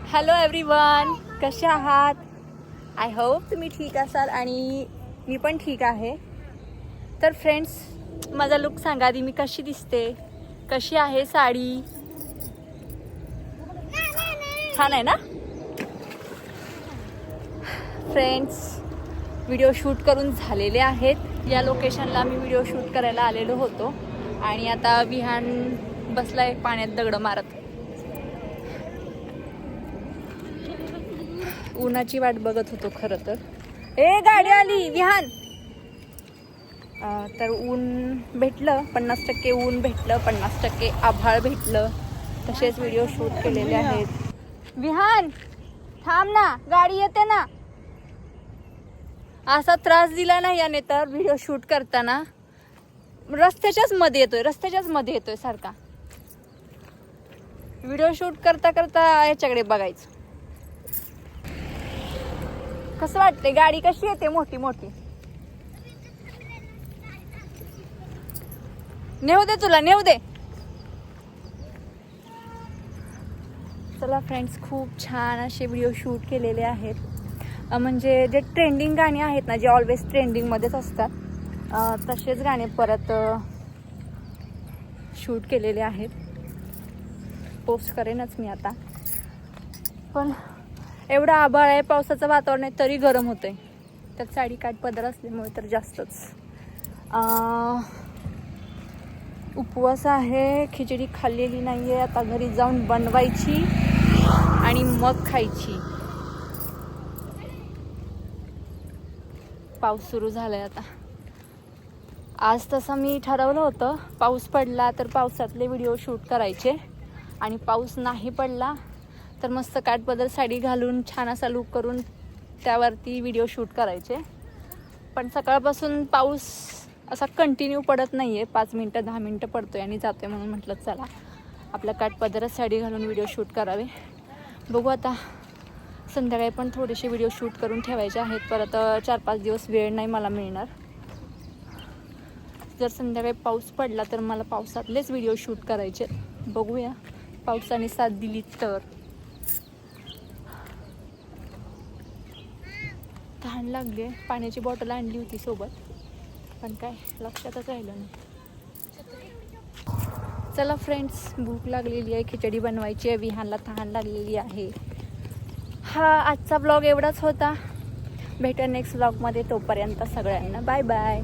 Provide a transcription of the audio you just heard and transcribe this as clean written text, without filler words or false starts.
Hello everyone, कसे आहात? I hope तुम्ही ठीक असाल आणि मी पण ठीक आहे. तर फ्रेंड्स, माझा लुक सांगा आधी, मी कशी दिसते, कशी आहे साडी? छान आहे ना फ्रेंड्स? व्हिडिओ शूट करून झालेले आहेत. या लोकेशनला मी व्हिडिओ शूट करायला आलेलो होतो आणि आता विहान बसलाय पाण्यात दगड मारत. उन्हाची वाट बघत होतो खरं तर. ए गाडी आली विहान. तर ऊन भेटलं, 50% ऊन भेटलं, 50% आभाळ भेटलं. तसेच व्हिडिओ शूट केलेले आहेत. विहान थांब ना, गाडी येते ना. असा त्रास दिला ना याने तर व्हिडिओ शूट करताना. रस्त्याच्याच मध्ये येतोय सारखा. व्हिडिओ शूट करता करता याच्याकडे बघायचं. कसं वाटते? गाडी कशी येते मोठी मोठी. नेऊ दे तुला, नेऊ दे. चला फ्रेंड्स, खूप छान असे व्हिडिओ शूट केलेले आहेत. म्हणजे जे ट्रेंडिंग गाणी आहेत ना, जे ऑलवेज ट्रेंडिंगमध्येच असतात, तसेच गाणे परत शूट केलेले आहेत. पोस्ट करेनच मी आता. पण एवढं आभाळ आहे, पावसाचं वातावरण आहे, तरी गरम होतंय. त्यात साडी काठ पदर असल्यामुळे तर जास्तच. उपवास आहे, खिचडी खाल्लेली नाही आहे. आता घरी जाऊन बनवायची आणि मग खायची. पाऊस सुरू झालाय आता. आज तसं मी ठरवलं होतं, पाऊस पडला तर पावसातले व्हिडिओ शूट करायचे आणि पाऊस नाही पडला तर मस्त काठपदर साडी घालून छान असा लूक करून त्यावरती व्हिडिओ शूट करायचे. पण सकाळपासून पाऊस असा कंटिन्यू पडत नाही आहे. 5 मिनटं 10 मिनटं पडतोय आणि जातोय. म्हणून म्हटलं चला आपल्या काठपदरच साडी घालून व्हिडिओ शूट करावे. बघू आता, संध्याकाळी पण थोडेसे व्हिडिओ शूट करून ठेवायचे आहेत. परत 4-5 दिवस वेळ नाही मला मिळणार. जर संध्याकाळी पाऊस पडला तर मला पावसातलेच व्हिडिओ शूट करायचे. बघूया पावसाने साथ दिली तर. तहान लागली, पाण्याची बॉटल आणली होती सोबत, पण काय लक्षातच राहिलं नाही. चला फ्रेंड्स, भूक लागलेली आहे, खिचडी बनवायची आहे, विहानला तहान लागलेली आहे. हा आजचा ब्लॉग एवढाच होता. भेटू नेक्स्ट ब्लॉगमध्ये. तोपर्यंत सगळ्यांना बाय बाय.